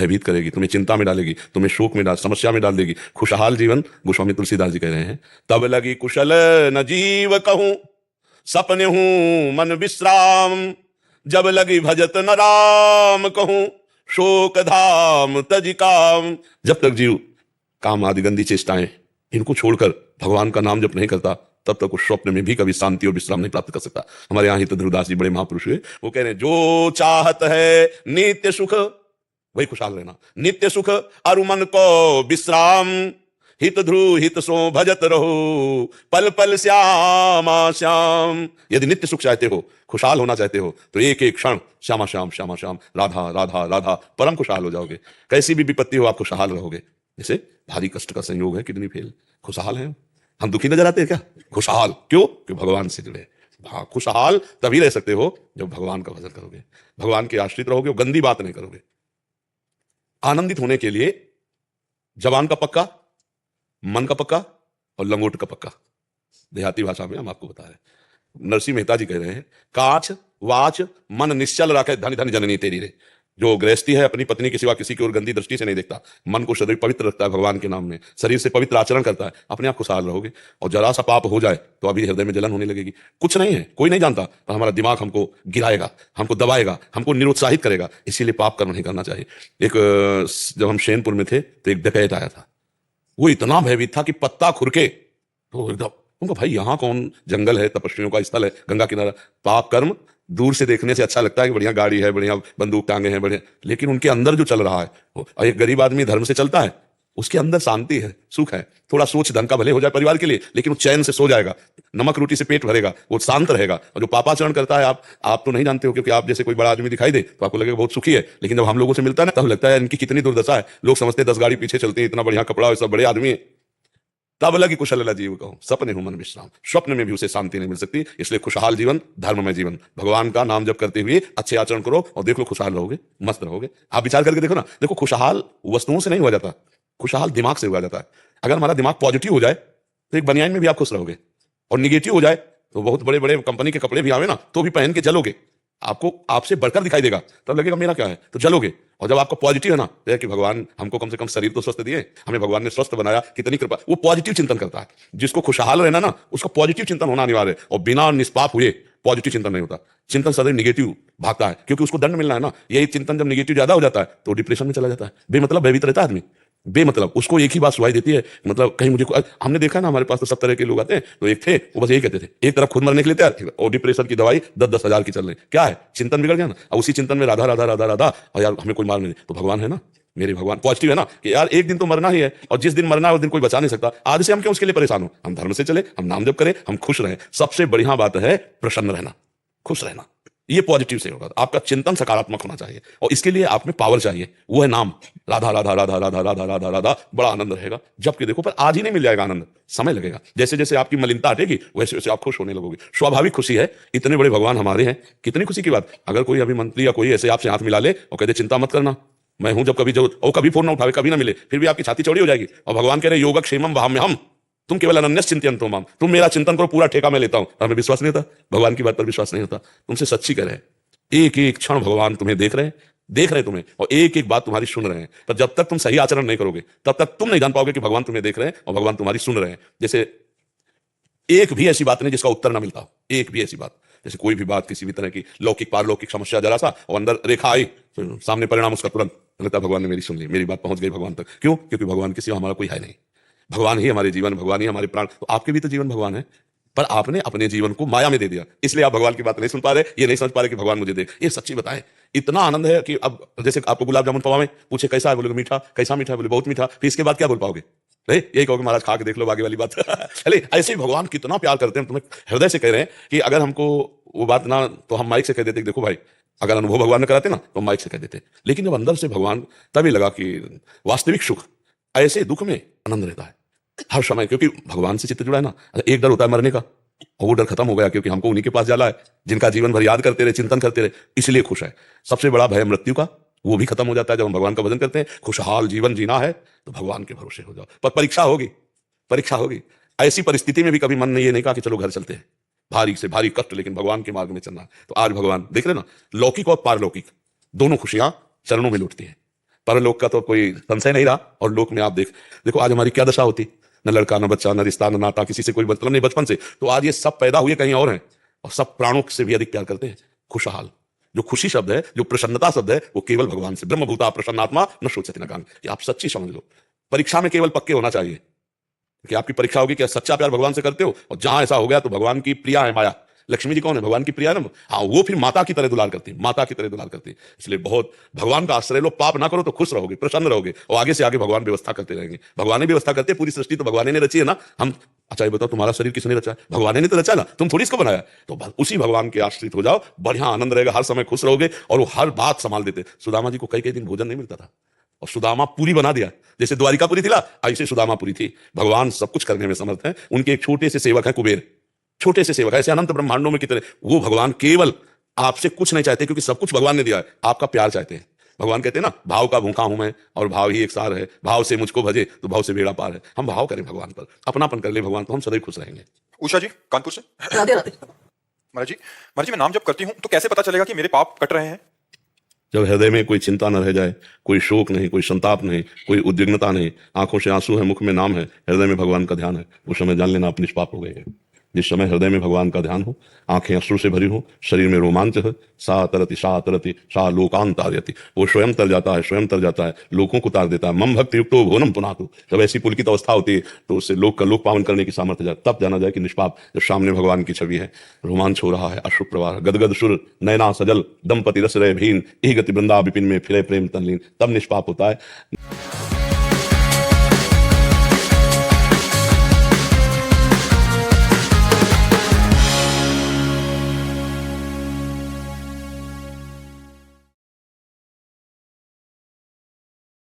भयभीत करेगी, तुम्हें चिंता में डालेगी, तुम्हें शोक में समस्या में डाल देगी। खुशहाल जीवन, गोस्वामी तुलसीदास जी कह रहे हैं, तब लगी कुशल न जीव कहूं, सपने हूं मन विश्राम, जब लगी भजत न राम कहूं, शोक धाम तज काम। जब तक जीव काम आदि गंदी चेष्टाएं इनको छोड़कर भगवान का नाम जप नहीं करता, तब तक उस स्वप्न में भी कभी शांति और विश्राम नहीं प्राप्त कर सकता। हमारे यहाँ हित ध्रुवदास जी बड़े महापुरुष हुए, वो कह रहे हैं, जो चाहत है नित्य सुख, वही खुशहाल रहना, नित्य सुख अरु मन को विश्राम, हित ध्रुव हित सो भजत रहो, पल पल श्यामा श्याम। यदि नित्य सुख चाहते हो, खुशहाल होना चाहते हो, तो एक एक क्षण श्यामा श्याम श्यामा श्याम, राधा राधा राधा, परम खुशहाल हो जाओगे। कैसी भी विपत्ति हो, आप खुशहाल रहोगे। जैसे भारी कष्ट का संयोग है, किडनी फेल, खुशहाल है हम, दुखी नजर आते हैं क्या? खुशहाल क्यों? कि भगवान से जुड़े। हाँ, खुशहाल तभी रह सकते हो जब भगवान का भजन करोगे, भगवान के आश्रित रहोगे और गंदी बात नहीं करोगे। आनंदित होने के लिए जबान का पक्का, मन का पक्का और लंगोट का पक्का। देहाती भाषा में हम आपको बता रहे हैं, नरसिंह मेहता जी कह रहे हैं, काच वाच मन निश्चल रखे धन धन जननी तेरी रे। जो गृहस्थी है अपनी पत्नी के सिवा किसी की ओर गंदी दृष्टि से नहीं देखता, मन को सदैव पवित्र रखता है भगवान के नाम में, शरीर से पवित्र आचरण करता है, अपने आप खुशहाल रहोगे। और जरा सा पाप हो जाए तो अभी हृदय में जलन होने लगेगी। कुछ नहीं है, कोई नहीं जानता, पर हमारा दिमाग हमको गिराएगा, हमको दबाएगा, हमको निरुत्साहित करेगा। इसीलिए पाप कर्म नहीं करना चाहिए। जब हम शैनपुर में थे तो एक डकैत आया था, वो इतना भयभीत था कि पत्ता खुरके तो एकदम, उनको भाई यहाँ कौन, जंगल है, तपस्वियों का स्थल है, गंगा किनारा। पाप कर्म दूर से देखने से अच्छा लगता है कि बढ़िया गाड़ी है, बढ़िया बंदूक टांगे हैं, बढ़िया, लेकिन उनके अंदर जो चल रहा है, और एक गरीब आदमी धर्म से चलता है, उसके अंदर शांति है, सुख है। थोड़ा सोच धन का भले हो जाए परिवार के लिए, लेकिन वो चैन से सो जाएगा, नमक रोटी से पेट भरेगा, वो शांत रहेगा। और जो पापाचरण करता है, आप तो नहीं जानते हो, क्योंकि आप जैसे कोई बड़ा आदमी दिखाई दे तो आपको लगेगा बहुत सुखी है, लेकिन जब हम लोगों से मिलता है ना, तब लगता है इनकी कितनी दुर्दशा है। लोग समझते 10 गाड़ी पीछे चलती है, इतना बढ़िया कपड़ा, सब बड़े आदमी है। तब लगी कुशल जीव कहूं, सपने हूं मन विश्राम। स्वप्न में भी उसे शांति नहीं मिल सकती। इसलिए खुशहाल जीवन, धर्ममय जीवन, भगवान का नाम जप करते हुए अच्छे आचरण करो और देख लो खुशहाल रहोगे, मस्त रहोगे। आप विचार करके देखो ना, देखो खुशहाल वस्तुओं से नहीं हुआ जाता, खुशहाल दिमाग से हुआ जाता है। अगर हमारा दिमाग पॉजिटिव हो जाए तो एक बनियान में भी आप खुश रहोगे, और निगेटिव हो जाए तो बहुत बड़े बड़े कंपनी के कपड़े भी आवे ना तो भी पहन के जलोगे, आपको आपसे बढ़कर दिखाई देगा, तब लगेगा मेरा क्या है, तो जलोगे। और जब आपका पॉजिटिव है ना, तो कि भगवान हमको कम से कम शरीर तो स्वस्थ दिए, हमें भगवान ने स्वस्थ बनाया, कितनी कृपा, वो पॉजिटिव चिंतन करता है। जिसको खुशहाल रहना ना, उसका पॉजिटिव चिंतन होना अनिवार्य है, और बिना निष्पाप हुए पॉजिटिव चिंतन नहीं होता। चिंतन सदैव निगेटिव भागता है, क्योंकि उसको दंड मिलना है ना। यही चिंतन जब निगेटिव ज्यादा हो जाता है तो डिप्रेशन में चला जाता है, बेमतलब भयभीत रहता है आदमी, बेमतलब। उसको एक ही बात सुनाई देती है, मतलब कहीं मुझे, हमने देखा ना हमारे पास तो सब तरह के लोग आते हैं, तो एक थे वो बस यही कहते थे, एक तरफ खुद मरने के लिए तैयार, और डिप्रेशन की दवाई 10-10 हजार की चल रही। क्या है? चिंतन बिगड़ गया ना। और उसी चिंतन में राधा राधा राधा राधा, और यार हमें कोई मार नहीं, तो भगवान है ना, मेरे भगवान पॉजिटिव है ना, कि यार एक दिन तो मरना ही है, और जिस दिन मरना है उस दिन कोई बचा नहीं सकता। आज से हम क्यों उसके लिए परेशान हो, हम धर्म से चले, हम नाम जप करें, हम खुश रहें। सबसे बढ़िया बात है प्रसन्न रहना, खुश रहना। ये पॉजिटिव से होगा। आपका चिंतन सकारात्मक होना चाहिए, और इसके लिए आप में पावर चाहिए, वो है नाम, राधा राधा राधा राधा राधा राधा राधा। बड़ा आनंद रहेगा जब कि देखो, पर आज ही नहीं मिल जाएगा आनंद, समय लगेगा। जैसे जैसे आपकी मलिनता हटेगी वैसे वैसे आप खुश होने लगोगे। स्वाभाविक खुशी है, इतने बड़े भगवान हमारे हैं, कितनी खुशी की बात। अगर कोई अभी मंत्री या कोई ऐसे आपसे हाथ मिला ले और कहते चिंता मत करना, मैं हूं जब कभी जरूरत, और कभी फोन ना उठावे, कभी ना मिले, फिर भी आपकी छाती चौड़ी हो जाएगी। और भगवान कह रहे योगक्षेमम वहाम्यहम्, तुम केवल अनन्य चिंतयन्तो माम, तुम मेरा चिंतन करो, पूरा ठेका मैं लेता हूं। हमें विश्वास नहीं होता, भगवान की बात पर विश्वास नहीं होता। तुमसे सच्ची कह रहे हैं, एक एक क्षण भगवान तुम्हें देख रहे हैं तुम्हें, और एक एक बात तुम्हारी सुन रहे हैं। पर जब तक तुम सही आचरण नहीं करोगे, तब तक तुम नहीं जान पाओगे कि भगवान तुम्हें देख रहे हैं और भगवान तुम्हारी सुन रहे हैं। जैसे एक भी ऐसी बात नहीं जिसका उत्तर ना मिलता हो, एक भी ऐसी बात। जैसे कोई भी बात, किसी भी तरह की लौकिक पारलौकिक समस्या जरा सा, और अंदर रेखा आई तो सामने परिणाम उसका तुरंत लगता है भगवान ने मेरी सुन ली, मेरी बात पहुंच गई भगवान तक। क्यों? क्योंकि भगवान के सिवा हमारा कोई है नहीं। भगवान ही हमारे जीवन, भगवान ही हमारे प्राण। तो आपके भी तो जीवन भगवान है, पर आपने अपने जीवन को माया में दे दिया, इसलिए आप भगवान की बात नहीं सुन पा रहे, ये नहीं समझ पा रहे कि भगवान मुझे दे। ये सच्ची बताएं, इतना आनंद है कि अब जैसे आपको गुलाब जामुन पवावे, पूछे कैसा है, बोले मीठा। कैसा मीठा? बोले बहुत मीठा। फिर इसके बाद क्या बोल पाओगे? नहीं, यही कहोगे महाराज खा के देख लो, आगे वाली बात। चले, ऐसे ही भगवान कितना प्यार करते हैं, तुम्हें हृदय से कह रहे हैं कि अगर हमको वो बात ना, तो हम माइक से कह देते, देखो भाई, अगर अनुभव भगवान ने कराते ना तो माइक से कह देते। लेकिन जब अंदर से भगवान, तभी लगा कि वास्तविक सुख ऐसे दुख में आनंद रहता है हर समय, क्योंकि भगवान से चित्त जुड़ा है ना। एक डर होता है मरने का, और वो डर खत्म हो गया, क्योंकि हमको उन्हीं के पास जाना है जिनका जीवन भर याद करते रहे, चिंतन करते रहे, इसलिए खुश है। सबसे बड़ा भय मृत्यु का, वो भी खत्म हो जाता है जब हम भगवान का भजन करते हैं। खुशहाल जीवन जीना है तो भगवान के भरोसे हो जाओ। पर परीक्षा होगी, परीक्षा होगी। ऐसी परिस्थिति में भी कभी मन ने ये नहीं कहा कि चलो घर चलते हैं, भारी से भारी कष्ट, लेकिन भगवान के मार्ग में चलना। तो आज भगवान देख रहे ना, लौकिक और पारलौकिक दोनों खुशियां चरणों में लुटती हैं। परलोक का तो कोई संशय नहीं रहा। और लोक में आप देखो आज हमारी क्या दशा होती, न लड़का न बच्चा, न रिश्ता न नाता, किसी से कोई मतलब नहीं बचपन से। तो आज ये सब पैदा हुए कहीं और हैं और सब प्राणों से भी अधिक प्यार करते हैं। खुशहाल, जो खुशी शब्द है, जो प्रसन्नता शब्द है, वो केवल भगवान से। ब्रह्मभूता प्रसन्नात्मा न शोचति न कांग, ये आप सच्ची समझ लो। परीक्षा में केवल पक्के होना चाहिए कि आपकी परीक्षा होगी कि सच्चा प्यार भगवान से करते हो। और जहां ऐसा हो गया तो भगवान की प्रिया है माया। लक्ष्मी जी कौन है? भगवान की प्रिया ना। हाँ, वो फिर माता की तरह दुलार करती है, माता की तरह दुलार करती है। इसलिए बहुत भगवान का आश्रय लो, पाप ना करो तो खुश रहोगे, प्रसन्न रहोगे, और आगे से आगे भगवान व्यवस्था करते रहेंगे। भगवान ने व्यवस्था करते, पूरी सृष्टि तो भगवान ने रची है ना। हम अच्छा ये बताओ, तुम्हारा शरीर किसने रचा है? भगवान ने तो रचा ना, तुम थोड़ी इसको बनाया। तो उसी भगवान के आश्रित हो जाओ, बढ़िया आनंद रहेगा, हर समय खुश रहोगे। और वो हर बात संभाल देते। सुदामा जी को कई कई दिन भोजन नहीं मिलता था और सुदामा पूरी बना दिया। जैसे द्वारिकापुरी थी ना, ऐसे सुदामापुरी थी। भगवान सब कुछ करने में समर्थ है। उनके एक छोटे से सेवक है कुबेर, छोटे से सेवक, ऐसे अनंत ब्रह्मांडों में कितने। वो भगवान केवल आपसे कुछ नहीं चाहते, क्योंकि सब कुछ भगवान ने दिया है, आपका प्यार चाहते हैं। भगवान कहते हैं ना, भाव का भूखा हूं मैं और भाव ही एक सार है, भाव से मुझको भजे तो भाव से बेड़ा पार है। हम भाव करें भगवान पर, अपनापन कर ले भगवान, तो हम सदैव खुश रहेंगे। उषा जी कानपुर से। राधे राधे। महाराज जी मैं नाम जब करती हूँ तो कैसे पता चलेगा कि मेरे पाप कट रहे हैं? जब हृदय में कोई चिंता न रह जाए, कोई शोक नहीं, कोई संताप नहीं, कोई उद्विग्नता नहीं, आंखों से आंसू है, मुख में नाम है, हृदय में भगवान का ध्यान है, उस समय जान लेना आप निष्पाप हो गए हैं। जिस समय हृदय में भगवान का ध्यान हो, आंखें अश्रु से भरी हो, शरीर में रोमांच है, सा तरति सा लोकांतार्यति, वो स्वयं तर जाता है, स्वयं तर जाता है, लोगों को तार देता है। मम भक्ति युक्तो भुवनम पुनातु, जब ऐसी पुलकित अवस्था होती है तो उससे लोक का लोक पावन करने की सामर्थ्य जाए, तब जाना जाए कि निष्पाप। जब सामने भगवान की छवि है, रोमांच हो रहा है, अश्रु प्रवाह, गदगद सुर नैना सजल, दंपति रस रहे भीन, इह गति वृंदा विपिन में फिरे प्रेम तनलीन, तब निष्पाप होता है।